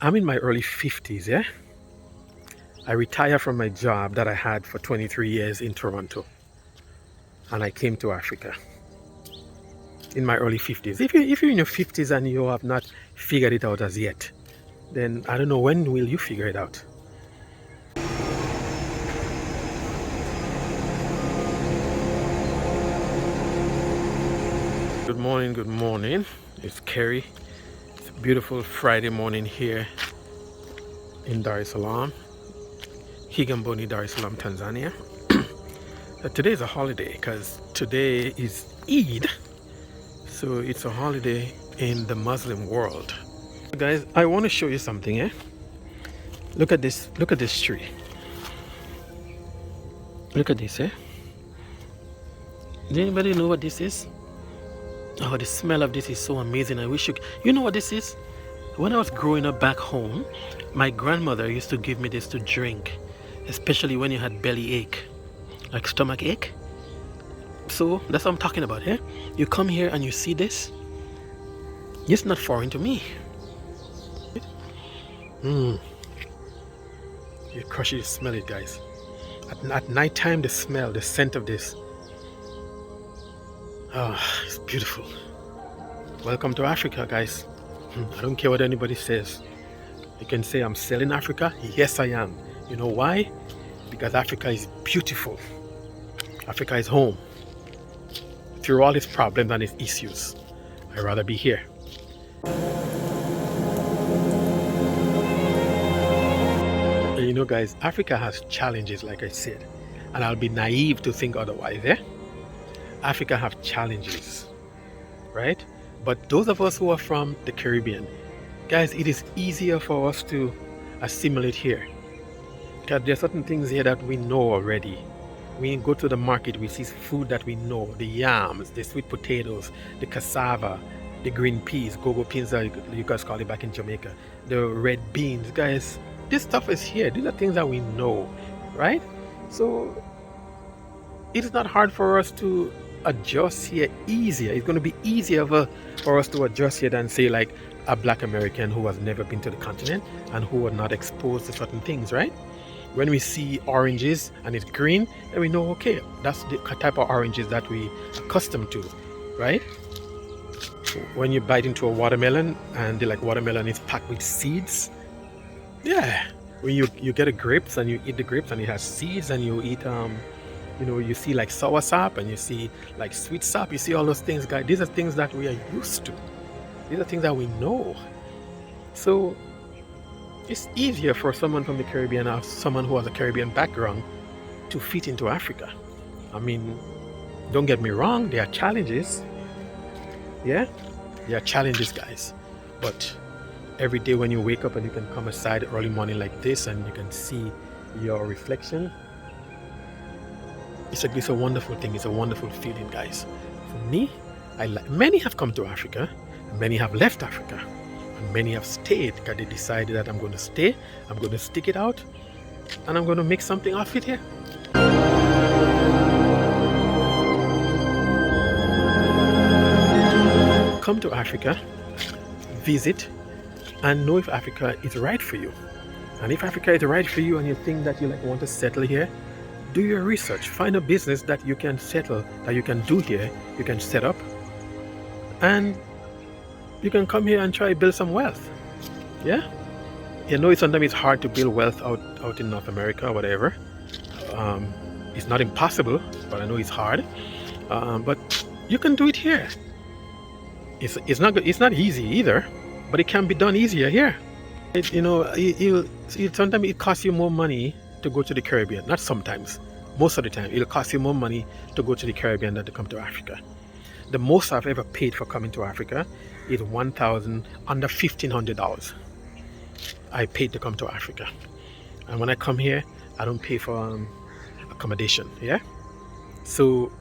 I'm in my early 50s, yeah? I retired from my job that I had for 23 years in Toronto, and I came to Africa in my early 50s. If you're in your 50s and you have not figured it out as yet, then I don't know, when will you figure it out? Good morning, good morning. It's Kerry. It's a beautiful Friday morning here in Dar es Salaam, Kigamboni, Dar es Salaam, Tanzania. Today is a holiday because today is Eid, so it's a holiday in the Muslim world. Guys, I want to show you something, eh? Look at this tree. Look at this, eh? Does anybody know what this is? Oh, the smell of this is so amazing. I wish you know what this is? When I was growing up back home, my grandmother used to give me this to drink, especially when you had belly ache, like stomach ache. So that's what I'm talking about here. You come here and you see this. It's not foreign to me. You crush it, you smell it, guys. At night time, the smell, the scent of this. Oh, it's beautiful. Welcome to Africa, guys. I don't care what anybody says. You can say I'm selling Africa. Yes, I am. You know why? Because Africa is beautiful. Africa is home. Through all its problems and its issues, I'd rather be here. And you know, guys, Africa has challenges, like I said, and I'll be naive to think otherwise, eh? Africa have challenges, right? But those of us who are from the Caribbean, guys, it is easier for us to assimilate here. Because there are certain things here that we know already. We go to the market, we see food that we know, the yams, the sweet potatoes, the cassava, the green peas, go-go beans that you guys call it back in Jamaica, the red beans. Guys, this stuff is here. These are things that we know, right? So it's not hard for us to adjust here easier. It's going to be easier for us to adjust here than, say, like a black American who has never been to the continent and who are not exposed to certain things, right? When we see oranges and it's green, then we know, okay, that's the type of oranges that we are accustomed to, right? When you bite into a watermelon and the watermelon is packed with seeds, yeah. When you get a grapes and you eat the grapes and it has seeds, and you eat you see like soursop and you see like sweet sop, you see all those things, guys. These are things that we are used to. These are things that we know. So it's easier for someone from the Caribbean or someone who has a Caribbean background to fit into Africa. I mean, don't get me wrong, there are challenges. Yeah, there are challenges, guys. But every day when you wake up and you can come aside early morning like this and you can see your reflection, it's a wonderful thing. It's a wonderful feeling, guys. For me, many have come to Africa, many have left Africa, and many have stayed because they decided that I'm going to stay, I'm going to stick it out, and I'm going to make something of it here. Come to Africa, visit, and know if Africa is right for you. And if Africa is right for you and you think that you want to settle here, do your research. Find a business that you can settle, that you can do here, you can set up, and you can come here and try to build some wealth. Yeah? You know, sometimes it's hard to build wealth out in North America or whatever. It's not impossible, but I know it's hard. But you can do it here. It's not easy either, but it can be done easier here. Sometimes it costs you more money to go to the Caribbean. Not sometimes, most of the time it'll cost you more money to go to the Caribbean than to come to Africa. The most I've ever paid for coming to Africa is under $1,500 I paid to come to Africa. And when I come here, I don't pay for accommodation. Yeah, so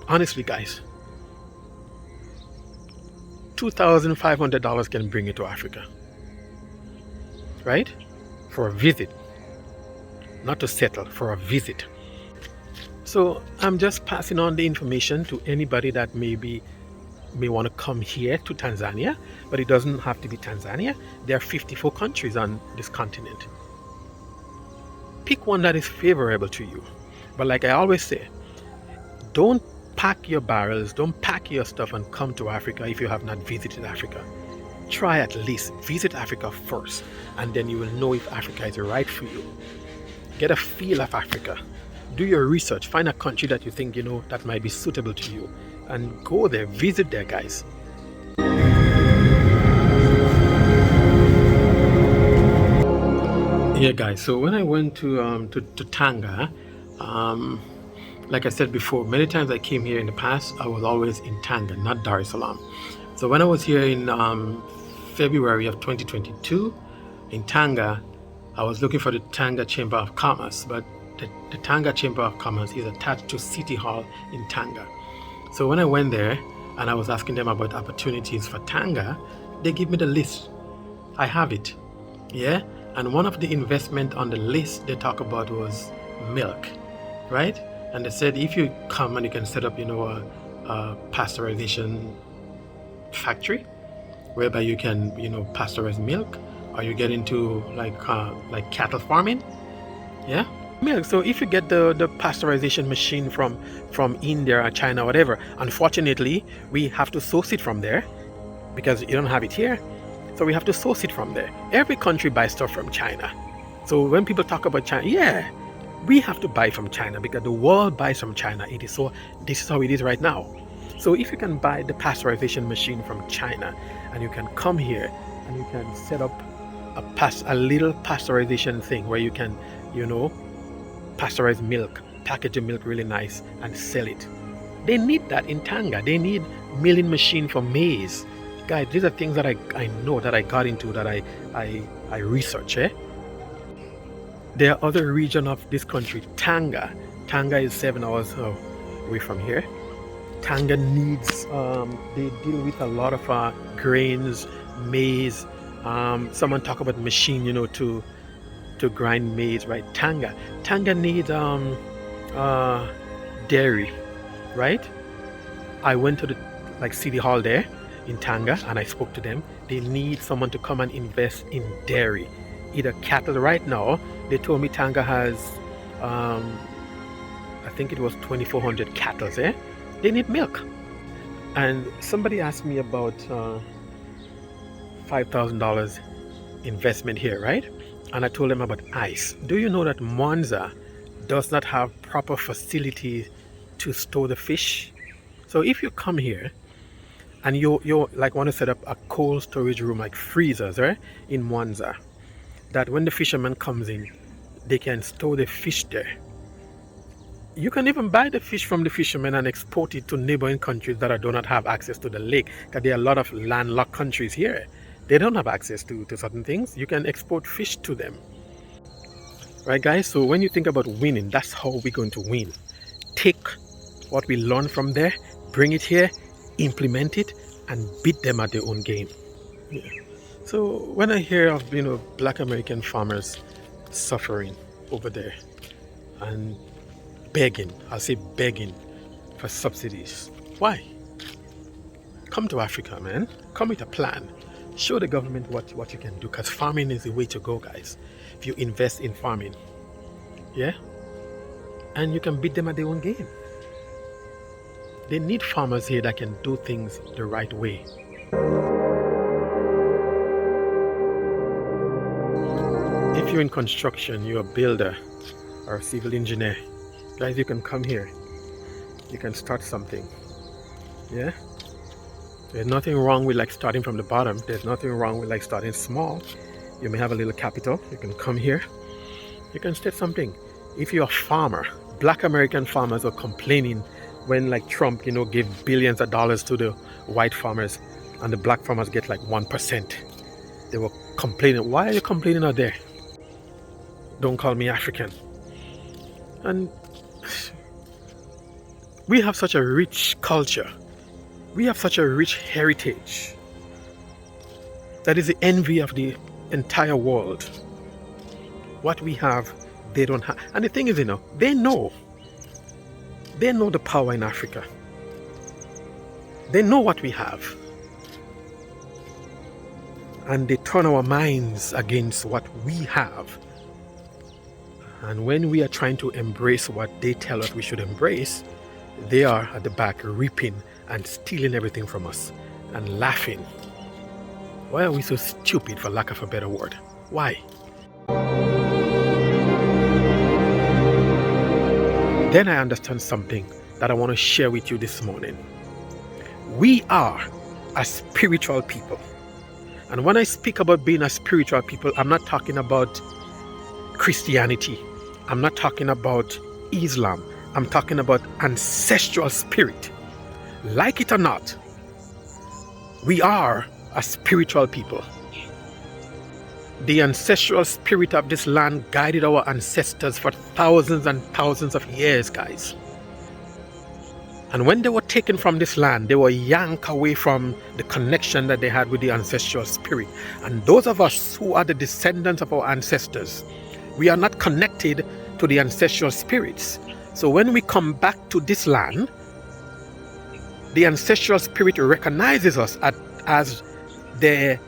honestly, guys, $2,500 can bring you to Africa, right? For a visit, not to settle, for a visit. So I'm just passing on the information to anybody that may be may want to come here to Tanzania, but it doesn't have to be Tanzania. There are 54 countries on this continent. Pick one that is favorable to you. But like I always say, don't pack your barrels, don't pack your stuff and come to Africa if you have not visited Africa. Try at least visit Africa first, and then you will know if Africa is right for you. Get a feel of Africa. Do your research. Find a country that you think, that might be suitable to you, and go there, visit there, guys. Yeah, guys. So when I went to Tanga, like I said before, many times I came here in the past, I was always in Tanga, not Dar es Salaam. So when I was here in February of 2022 in Tanga, I was looking for the Tanga Chamber of Commerce, but the Tanga Chamber of Commerce is attached to City Hall in Tanga. So when I went there and I was asking them about opportunities for Tanga, they give me the list. I have it. Yeah. And one of the investment on the list they talk about was milk, right? And they said if you come and you can set up, a pasteurization factory, whereby you can, pasteurize milk, or you get into like cattle farming, yeah, milk. So if you get the pasteurization machine from India or China or whatever, unfortunately we have to source it from there because you don't have it here. So we have to source it from there. Every country buys stuff from China. So when people talk about China, yeah, we have to buy from China because the world buys from China. This is how it is right now. So if you can buy the pasteurization machine from China and you can come here and you can set up a little pasteurization thing where you can, pasteurize milk, package the milk really nice and sell it. They need that in Tanga. They need milling machine for maize. Guys, these are things that I know, that I got into, that I research. There are other regions of this country. Tanga is 7 hours away from here. Tanga needs, they deal with a lot of grains, maize. Someone talk about machine, to grind maize, right? Tanga needs dairy, right? I went to the City Hall there in Tanga and I spoke to them. They need someone to come and invest in dairy, either cattle. Right now they told me Tanga has I think it was 2,400 cattle there. They need milk. And somebody asked me about $5,000 investment here, right? And I told them about ice. Do you know that Monza does not have proper facility to store the fish? So if you come here and you want to set up a cold storage room, like freezers, right, in Mwanza, that when the fisherman comes in, they can store the fish there. You can even buy the fish from the fishermen and export it to neighboring countries that do not have access to the lake, because there are a lot of landlocked countries here. They don't have access to certain things. You can export fish to them. Right, guys? So when you think about winning, that's how we're going to win. Take what we learn from there, bring it here, implement it, and beat them at their own game. Yeah. So when I hear of Black American farmers suffering over there and begging for subsidies, why? Come to Africa, man. Come with a plan. Show the government what you can do, because farming is the way to go, guys. If you invest in farming, yeah, and you can beat them at their own game. They need farmers here that can do things the right way. If you're in construction, you're a builder or a civil engineer, guys, you can come here. You can start something. Yeah? There's nothing wrong with starting from the bottom. There's nothing wrong with starting small. You may have a little capital. You can come here. You can start something. If you're a farmer, Black American farmers are complaining when Trump, gave billions of dollars to the white farmers and the black farmers get 1%. They were complaining. Why are you complaining out there? Don't call me African. And we have such a rich culture. We have such a rich heritage that is the envy of the entire world. What we have, they don't have. And the thing is, they know the power in Africa. They know what we have. And they turn our minds against what we have. And when we are trying to embrace what they tell us we should embrace, they are at the back reaping and stealing everything from us and laughing. Why are we so stupid, for lack of a better word? Why? Then I understand something that I want to share with you this morning. We are a spiritual people. And when I speak about being a spiritual people, I'm not talking about Christianity. I'm not talking about Islam. I'm talking about ancestral spirit. Like it or not, we are a spiritual people. The ancestral spirit of this land guided our ancestors for thousands and thousands of years, guys. And when they were taken from this land, they were yanked away from the connection that they had with the ancestral spirit. And those of us who are the descendants of our ancestors, we are not connected to the ancestral spirits. So when we come back to this land, the ancestral spirit recognizes us as the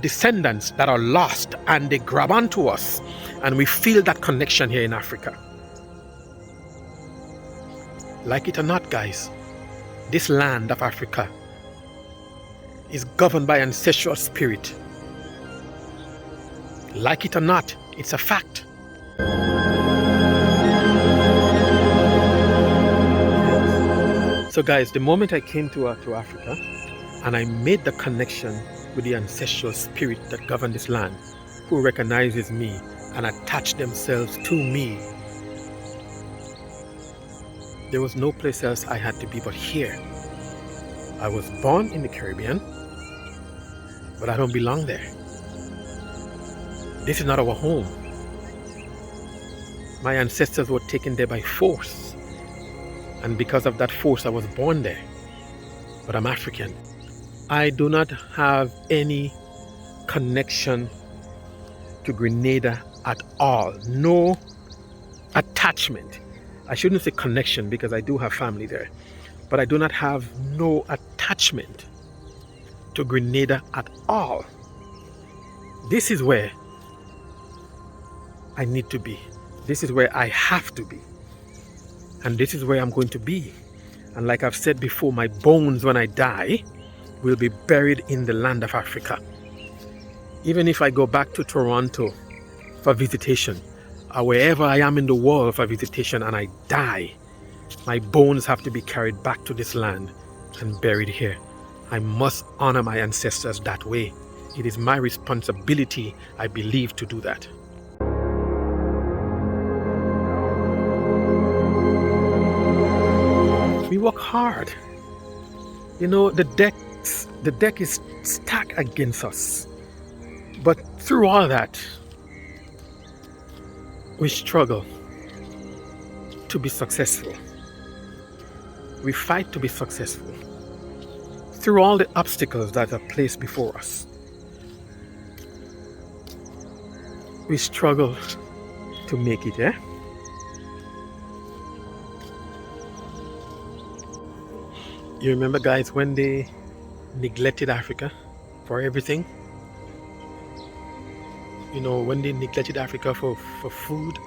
descendants that are lost, and they grab onto us, and we feel that connection here in Africa. Like it or not, guys, this land of Africa is governed by ancestral spirit. Like it or not, it's a fact. So guys, the moment I came to Africa and I made the connection with the ancestral spirit that governed this land, who recognizes me and attach themselves to me, there was no place else I had to be but here. I was born in the Caribbean, but I don't belong there. This is not our home. My ancestors were taken there by force, and because of that force I was born there. But I'm African. I do not have any connection to Grenada at all. No attachment. I shouldn't say connection because I do have family there. But I do not have no attachment to Grenada at all. This is where I need to be. This is where I have to be. And this is where I'm going to be. And like I've said before, my bones when I die will be buried in the land of Africa. Even if I go back to Toronto for visitation, or wherever I am in the world for visitation, and I die, my bones have to be carried back to this land and buried here. I must honor my ancestors that way. It is my responsibility, I believe, to do that. We work hard. You know, the deck is stacked against us. But through all that, we struggle to be successful. We fight to be successful. Through all the obstacles that are placed before us, we struggle to make it, eh? You remember, guys, when they neglected Africa for everything? You know, when they neglected Africa for food,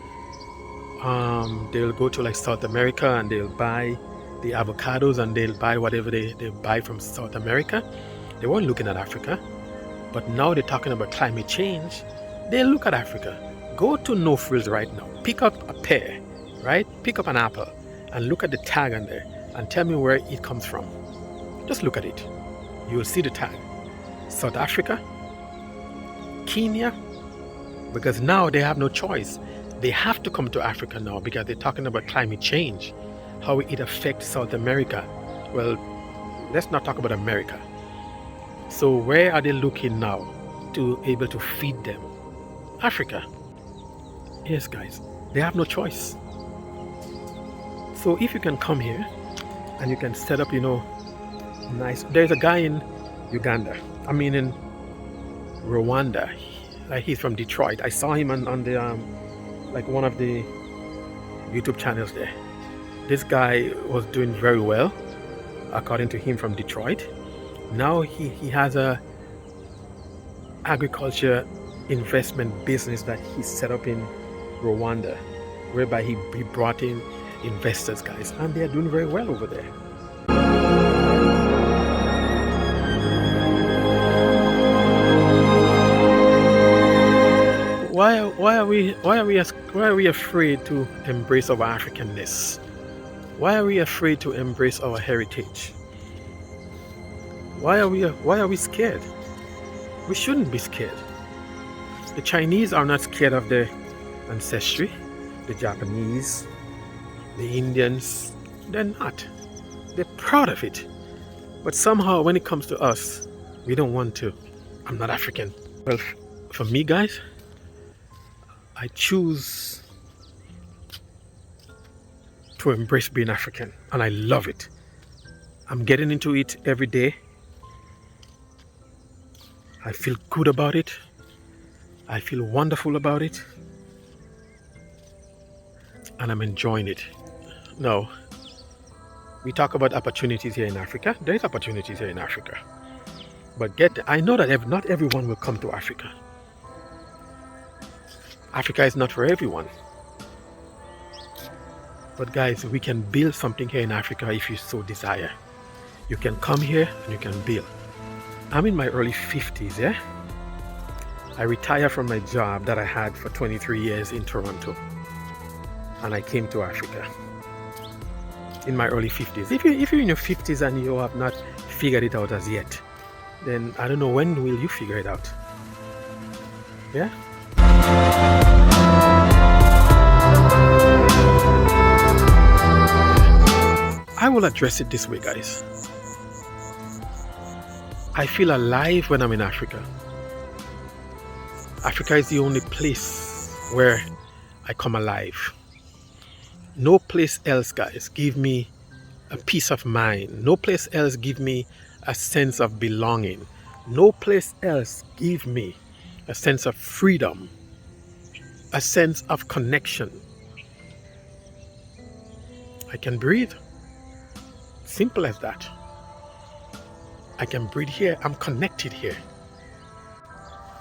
they'll go to like South America and they'll buy the avocados and they'll buy whatever they buy from South America. They weren't looking at Africa. But now they're talking about climate change. They'll look at Africa. Go to No Frills right now. Pick up a pear, right? Pick up an apple and look at the tag on there and tell me where it comes from. Just look at it. You will see the tag. South Africa, Kenya, because now they have no choice. They have to come to Africa now because they're talking about climate change, how it affects South America. Well, let's not talk about America. So where are they looking now to able to feed them? Africa. Yes, guys, they have no choice. So if you can come here and you can set up, you know, nice. There's a guy in Uganda. I mean in Rwanda. He's from Detroit. I saw him on the like one of the YouTube channels there. This guy was doing very well. according to him, from Detroit. Now he has a agriculture investment business that he set up in Rwanda, whereby he brought in investors, guys, and they are doing very well over there. Why are we afraid to embrace our Africanness? Why are we afraid to embrace our heritage? Why are we scared? We shouldn't be scared. The Chinese are not scared of their ancestry. The Japanese, the Indians, they're not. They're proud of it. But somehow when it comes to us, we don't want to. I'm not African. Well, for me, guys, I choose to embrace being African, and I love it. I'm getting into it every day. I feel good about it. I feel wonderful about it. And I'm enjoying it. Now, we talk about opportunities here in Africa. There is opportunities here in Africa. But I know that not everyone will come to Africa. Africa is not for everyone. But guys, we can build something here in Africa if you so desire. You can come here and you can build. I'm in my early 50s, yeah? I retired from my job that I had for 23 years in Toronto. And I came to Africa in my early 50s. If you're in your 50s and you have not figured it out as yet, then I don't know, when will you figure it out? Yeah? I will address it this way, guys. I feel alive when I'm in Africa. Africa is the only place where I come alive. No place else, guys, give me a peace of mind. No place else give me a sense of belonging. No place else give me a sense of freedom, a sense of connection. I can breathe. Simple as that. I can breathe here. I'm connected here.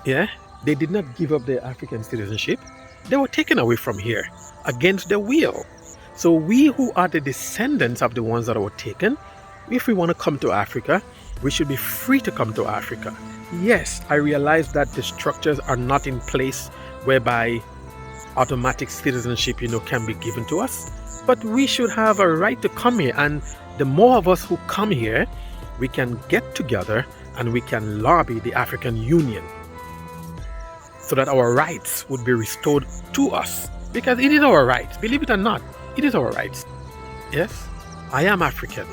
Yeah, they did not give up their African citizenship. They were taken away from here against their will. So we who are the descendants of the ones that were taken, if we want to come to Africa, we should be free to come to Africa. Yes, I realize that the structures are not in place whereby automatic citizenship, can be given to us. But we should have a right to come here, and the more of us who come here, we can get together and we can lobby the African Union so that our rights would be restored to us. Because it is our rights, believe it or not, it is our rights. Yes, I am African.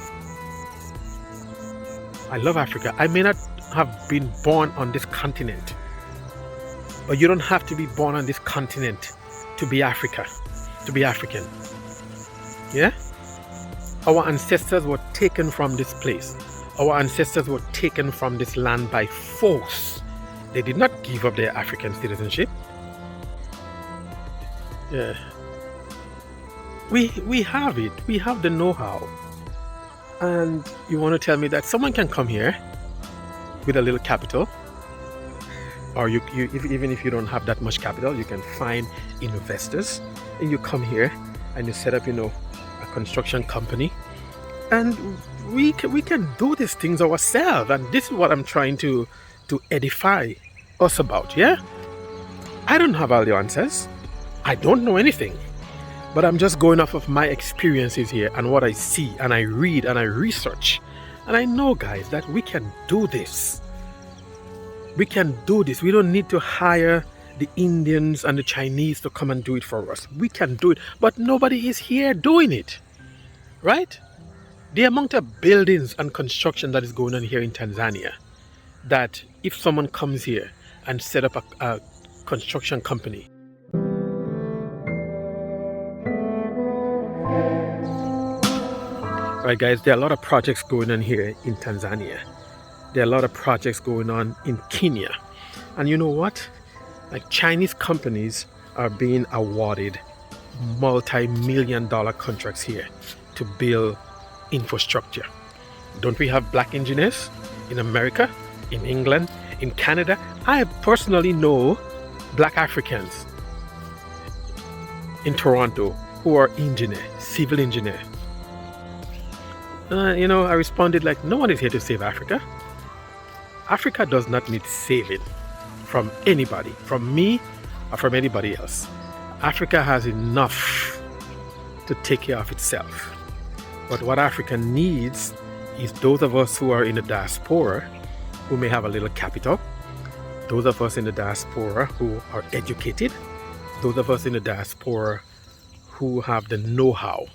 I love Africa. I may not have been born on this continent, but you don't have to be born on this continent to be African. Yeah? Our ancestors were taken from this place. Our ancestors were taken from this land by force. They did not give up their African citizenship. Yeah. We have it. We have the know-how. And you want to tell me that someone can come here with a little capital, or even if you don't have that much capital, you can find investors, and you come here and you set up, a construction company, and we can do these things ourselves. And this is what I'm trying to edify us about. Yeah, I don't have all the answers. I don't know anything, but I'm just going off of my experiences here and what I see and I read and I research, and I know, guys, that we can do this. We can do this. We don't need to hire the Indians and the Chinese to come and do it for us. We can do it, but nobody is here doing it, right? The amount of buildings and construction that is going on here in Tanzania, that if someone comes here and set up a construction company, right, guys, there are a lot of projects going on here in Tanzania. There are a lot of projects going on in Kenya. And you know what? Like, Chinese companies are being awarded multi-million-dollar contracts here to build infrastructure. Don't we have black engineers in America, in England, in Canada? I personally know black Africans in Toronto who are engineer, civil engineer. I responded like, no one is here to save Africa. Africa does not need saving from anybody, from me or from anybody else. Africa has enough to take care of itself. But what Africa needs is those of us who are in the diaspora who may have a little capital, those of us in the diaspora who are educated, those of us in the diaspora who have the know-how